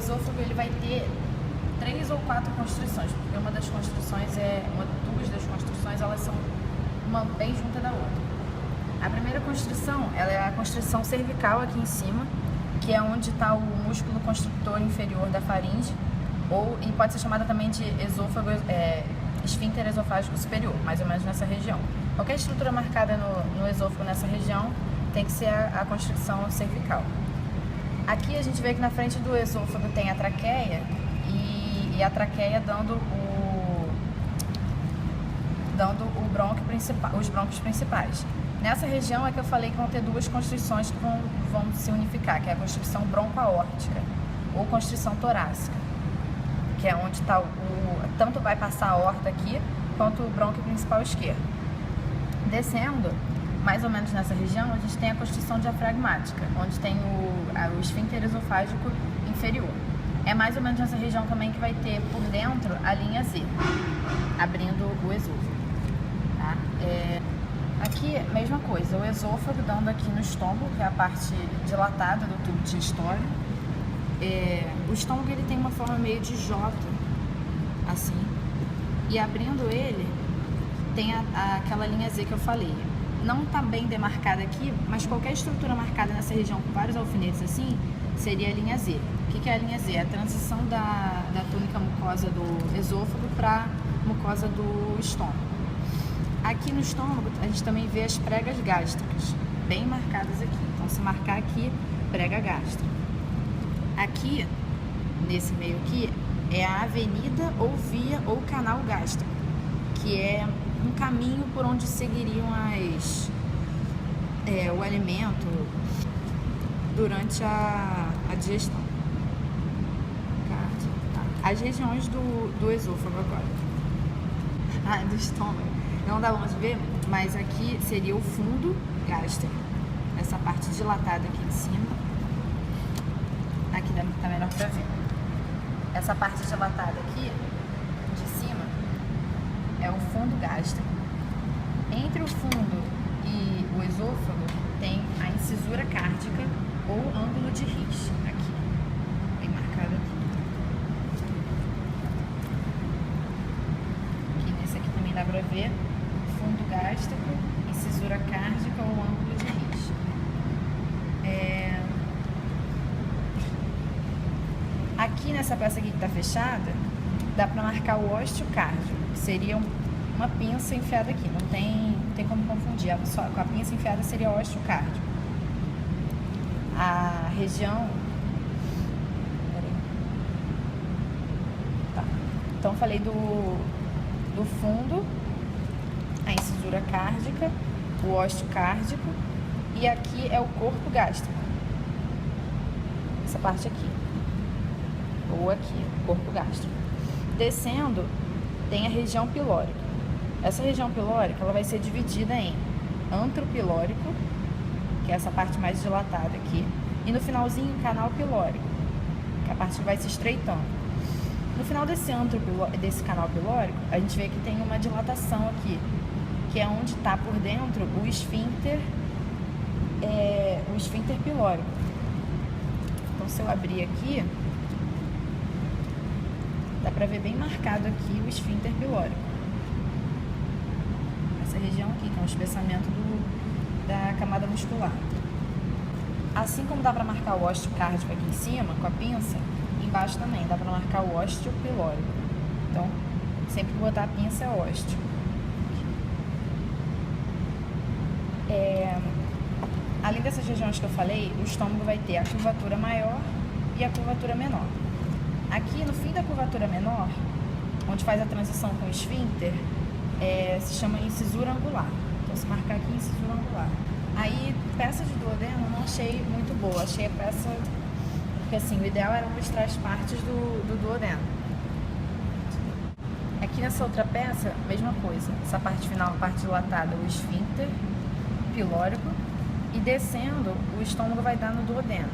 esôfago ele vai ter 3 ou 4 constrições, porque duas das constrições elas são uma bem junta da outra. A primeira constrição, ela é a constrição cervical aqui em cima, que é onde está o músculo constrictor inferior da faringe, e pode ser chamada também de esôfago, esfíncter esofágico superior, mais ou menos nessa região. Qualquer estrutura marcada no esôfago nessa região tem que ser a constricção cervical. Aqui a gente vê que na frente do esôfago tem a traqueia e a traqueia dando os brônquios principais. Nessa região é que eu falei que vão ter 2 constrições que vão se unificar, que é a constrição broncoaórtica ou constrição torácica, que é onde está tanto vai passar a aorta aqui, quanto o brônquio principal esquerdo. Descendo, mais ou menos nessa região, a gente tem a constrição diafragmática, onde tem o esfíncter esofágico inferior. É mais ou menos nessa região também que vai ter por dentro a linha Z, abrindo o esôfago. Tá? Aqui, mesma coisa, o esôfago dando aqui no estômago, que é a parte dilatada do tubo digestório. O estômago ele tem uma forma meio de J, assim, e abrindo ele tem aquela linha Z que eu falei. Não está bem demarcada aqui, mas qualquer estrutura marcada nessa região com vários alfinetes assim, seria a linha Z. O que é a linha Z? É a transição da túnica mucosa do esôfago para mucosa do estômago. Aqui no estômago a gente também vê as pregas gástricas, bem marcadas aqui. Então se marcar aqui, prega gástrica. Aqui, nesse meio aqui, é a avenida ou via ou canal gástrico, que é um caminho por onde seguiriam o alimento durante a digestão. As regiões do esôfago agora. Do estômago. Não dá pra ver, mas aqui seria o fundo gástrico. Essa parte dilatada aqui em cima. Aqui tá melhor pra ver. Essa parte dilatada aqui, de cima, é o fundo gástrico. Entre o fundo e o esôfago tem a incisura cárdica ou ângulo de Rich, aqui, bem marcado aqui. Nesse aqui também dá pra ver fundo gástrico, incisura cárdica ou ângulo de Rich. Aqui nessa peça aqui que tá fechada, dá pra marcar o osteocárdio, que seria uma pinça enfiada aqui, não tem como confundir, só com a pinça enfiada seria o osteocárdio. A região... Tá. Então falei do fundo, a incisura cárdica, o osteocárdico, e aqui é o corpo gástrico, essa parte aqui, ou aqui, o corpo gástrico. Descendo, tem a região pilórica. Essa região pilórica ela vai ser dividida em antropilórico, que é essa parte mais dilatada aqui, e no finalzinho, canal pilórico, que é a parte que vai se estreitando. No final desse canal pilórico, a gente vê que tem uma dilatação aqui, que é onde está por dentro o esfíncter pilórico. Então, se eu abrir aqui, dá pra ver bem marcado aqui o esfíncter pilórico. Essa região aqui, que é o espessamento da camada muscular. Assim como dá pra marcar o osteocárdico aqui em cima, com a pinça, embaixo também dá pra marcar o osteopilórico. Então, sempre que botar a pinça é ósteo. Além dessas regiões que eu falei, o estômago vai ter a curvatura maior e a curvatura menor. Aqui no fim da curvatura menor, onde faz a transição com o esfíncter, se chama incisura angular. Então, se marcar aqui, incisura angular. Aí, peça de duodeno eu não achei muito boa. Achei a peça... Porque assim, o ideal era mostrar as partes do duodeno. Aqui nessa outra peça, mesma coisa. Essa parte final, a parte dilatada, o esfíncter pilórico. E descendo, o estômago vai dar no duodeno.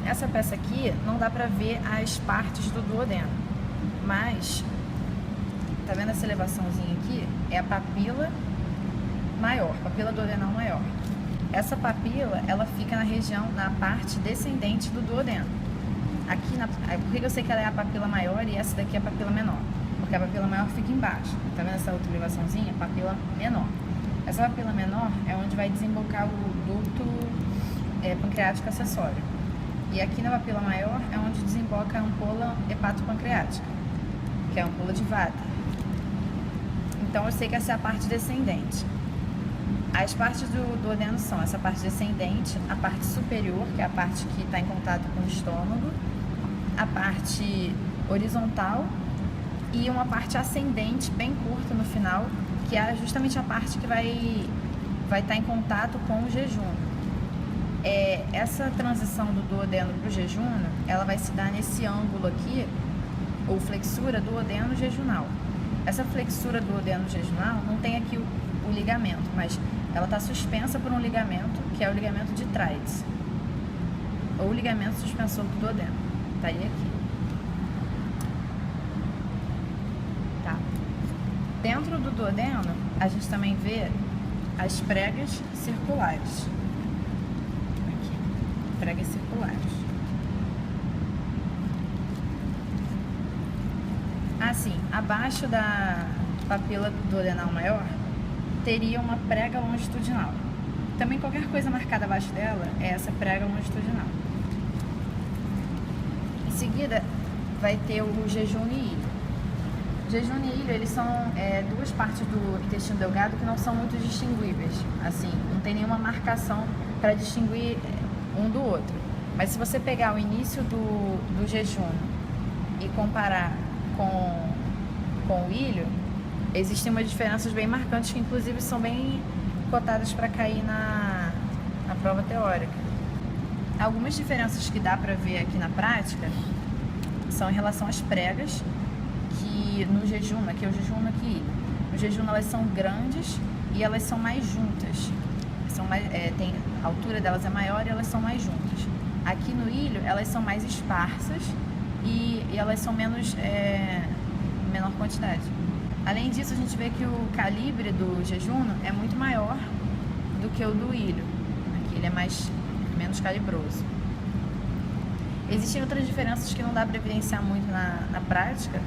Essa peça aqui não dá pra ver as partes do duodeno, mas tá vendo essa elevaçãozinha aqui? É a papila maior, papila duodenal maior. Essa papila, ela fica na parte descendente do duodeno. aqui por que eu sei que ela é a papila maior e essa daqui é a papila menor? Porque a papila maior fica embaixo. Tá vendo essa outra ligaçãozinha? Papila menor. Essa papila menor é onde vai desembocar o ducto pancreático acessório. E aqui na papila maior é onde desemboca a ampola hepatopancreática, que é a ampola de Vater. Então eu sei que essa é a parte descendente. As partes do duodeno são essa parte descendente, a parte superior, que é a parte que está em contato com o estômago, a parte horizontal e uma parte ascendente, bem curta no final, que é justamente a parte que vai estar em contato com o jejum. Essa transição do duodeno para o jejum, ela vai se dar nesse ângulo aqui, ou flexura duodeno jejunal. Essa flexura duodeno jejunal não tem aqui o ligamento, mas ela está suspensa por um ligamento, que é o ligamento de Treitz, ou ligamento suspensor do duodeno. Tá aí aqui. Tá. Dentro do duodeno, a gente também vê as pregas circulares. Aqui, pregas circulares. Assim, abaixo da papila duodenal maior, teria uma prega longitudinal. Também qualquer coisa marcada abaixo dela é essa prega longitudinal. Em seguida, vai ter o jejum e ilho. Jejum e ilho, eles são duas partes do intestino delgado que não são muito distinguíveis. Assim, não tem nenhuma marcação para distinguir um do outro. Mas se você pegar o início do jejum e comparar com o ilho, existem umas diferenças bem marcantes que inclusive são bem cotadas para cair na prova teórica. Algumas diferenças que dá para ver aqui na prática são em relação às pregas, que no jejum, aqui é o jejum, aqui no jejum elas são grandes e elas são mais juntas. A altura delas é maior e elas são mais juntas. Aqui no ilho elas são mais esparsas e elas são menos menor quantidade. Além disso, a gente vê que o calibre do jejum é muito maior do que o do ilho. Aqui ele é menos calibroso. Existem outras diferenças que não dá para evidenciar muito na prática,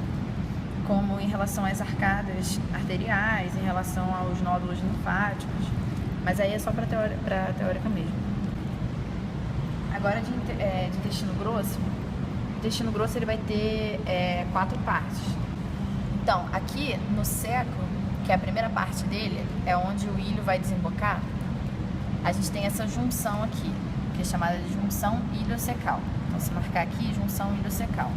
como em relação às arcadas arteriais, em relação aos nódulos linfáticos, mas aí é só para teórica mesmo. Agora de intestino grosso. O intestino grosso ele vai ter 4 partes. Então, aqui no seco, que é a primeira parte dele, é onde o ilho vai desembocar, a gente tem essa junção aqui, que é chamada de junção iliocecal. Então, se marcar aqui, junção iliocecal.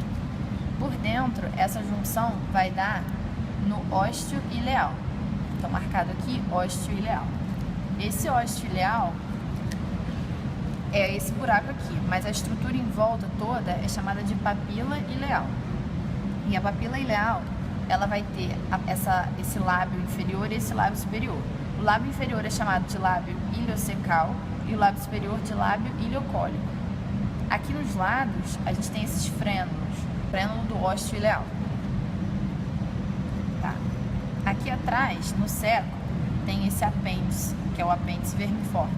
Por dentro, essa junção vai dar no ósteo ileal. Então, marcado aqui, ósteo ileal. Esse ósteo ileal é esse buraco aqui, mas a estrutura em volta toda é chamada de papila ileal. E a papila ileal, ela vai ter esse lábio inferior e esse lábio superior. O lábio inferior é chamado de lábio iliocecal e o lábio superior de lábio iliocólico. Aqui nos lados, a gente tem esses frênulos, frênulo do ósteo ileal. Tá. Aqui atrás, no seco, tem esse apêndice, que é o apêndice vermiforme.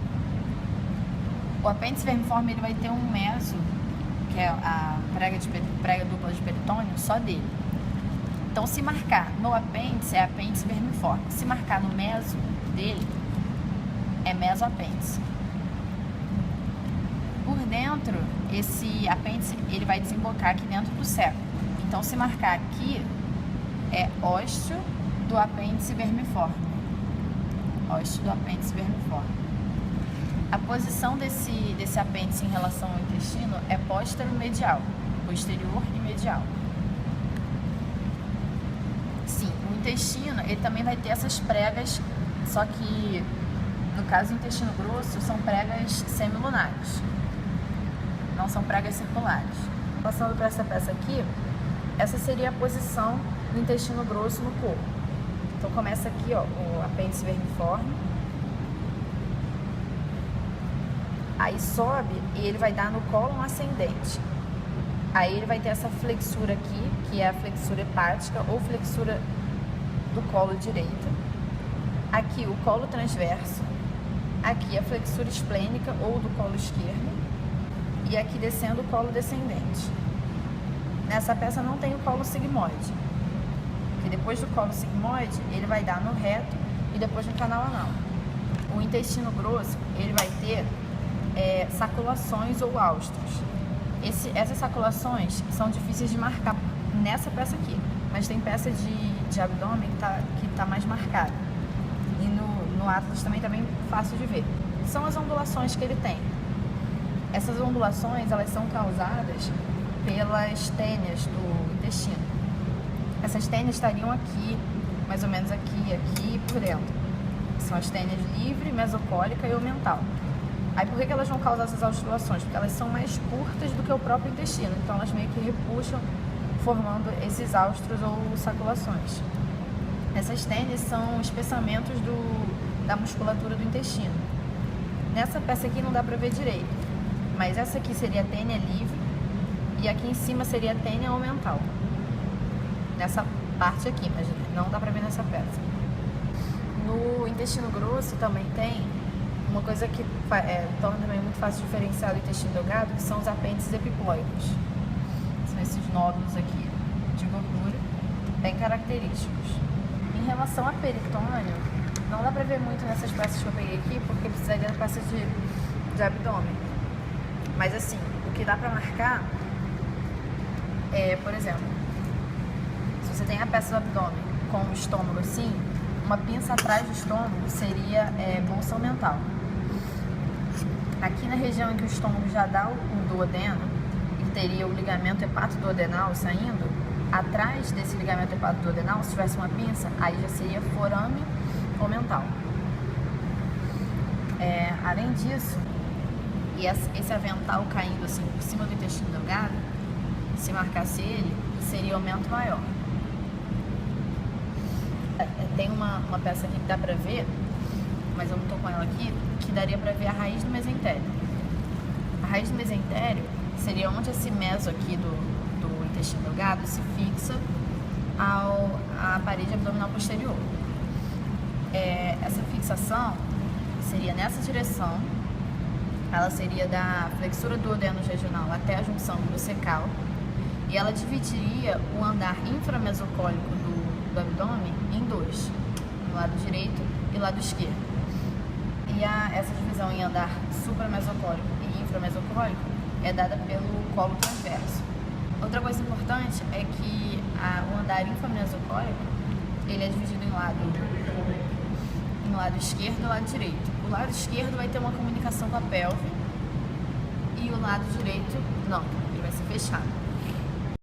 O apêndice vermiforme ele vai ter um meso, que é a prega dupla de peritônio, só dele. Então, se marcar no apêndice, é apêndice vermiforme. Se marcar no meso dele, é mesoapêndice. Por dentro, esse apêndice ele vai desembocar aqui dentro do seco. Então, se marcar aqui, é ósteo do apêndice vermiforme. Ósteo do apêndice vermiforme. A posição desse apêndice em relação ao intestino é póstero-medial, posterior e medial. Sim, o intestino ele também vai ter essas pregas, só que no caso do intestino grosso são pregas semilunares, não são pregas circulares. Passando para essa peça aqui, essa seria a posição do intestino grosso no corpo. Então começa aqui, ó, o apêndice vermiforme, aí sobe e ele vai dar no cólon ascendente. Aí ele vai ter essa flexura aqui, que é a flexura hepática ou flexura do colo direito. Aqui o colo transverso. Aqui a flexura esplênica ou do colo esquerdo. E aqui descendo o colo descendente. Nessa peça não tem o colo sigmoide, porque depois do colo sigmoide ele vai dar no reto e depois no canal anal. O intestino grosso ele vai ter saculações ou áustros. Essas saculações são difíceis de marcar nessa peça aqui, mas tem peça de abdômen que tá mais marcada. E no Atlas também tá bem fácil de ver. São as ondulações que ele tem. Essas ondulações, elas são causadas pelas tênias do intestino. Essas tênias estariam aqui, mais ou menos aqui e por dentro. São as tênias livre, mesocólica e omental. Aí por que elas vão causar essas oscilações? Porque elas são mais curtas do que o próprio intestino, então elas meio que repuxam, formando esses áustros ou saculações. Essas tênias são espessamentos da musculatura do intestino. Nessa peça aqui não dá pra ver direito, mas essa aqui seria a tênia livre e aqui em cima seria a tênia omental. Nessa parte aqui, mas não dá pra ver nessa peça. No intestino grosso também tem uma coisa que torna também muito fácil de diferenciar do intestino delgado, que são os apêndices epiploicos. São esses nódulos aqui de gordura, bem característicos. Em relação a peritônio, não dá pra ver muito nessas peças que eu peguei aqui, porque precisaria da peça de abdômen. Mas assim, o que dá pra marcar é, por exemplo, se você tem a peça do abdômen com o estômago assim, uma pinça atrás do estômago seria bolsa mental. Aqui na região em que o estômago já dá o duodeno, e teria o ligamento hepatoduodenal saindo, atrás desse ligamento hepatoduodenal, se tivesse uma pinça, aí já seria forame omental. Além disso, e esse avental caindo assim por cima do intestino delgado, se marcasse ele, seria aumento maior. Tem uma peça aqui que dá pra ver, mas eu não tô com ela aqui, que daria pra ver a raiz do mesentério. A raiz do mesentério seria onde esse meso aqui do intestino delgado se fixa à parede abdominal posterior. Essa fixação seria nessa direção, ela seria da flexura do duodeno jejunal até a junção grocecal, e ela dividiria o andar inframesocólico do abdômen em dois, no lado direito e lado esquerdo. E essa divisão em andar supramesocólico e inframesocólico é dada pelo colo transverso. Outra coisa importante é que o andar inframesocólico ele é dividido em lado esquerdo e lado direito. O lado esquerdo vai ter uma comunicação com a pelve e o lado direito não, ele vai ser fechado.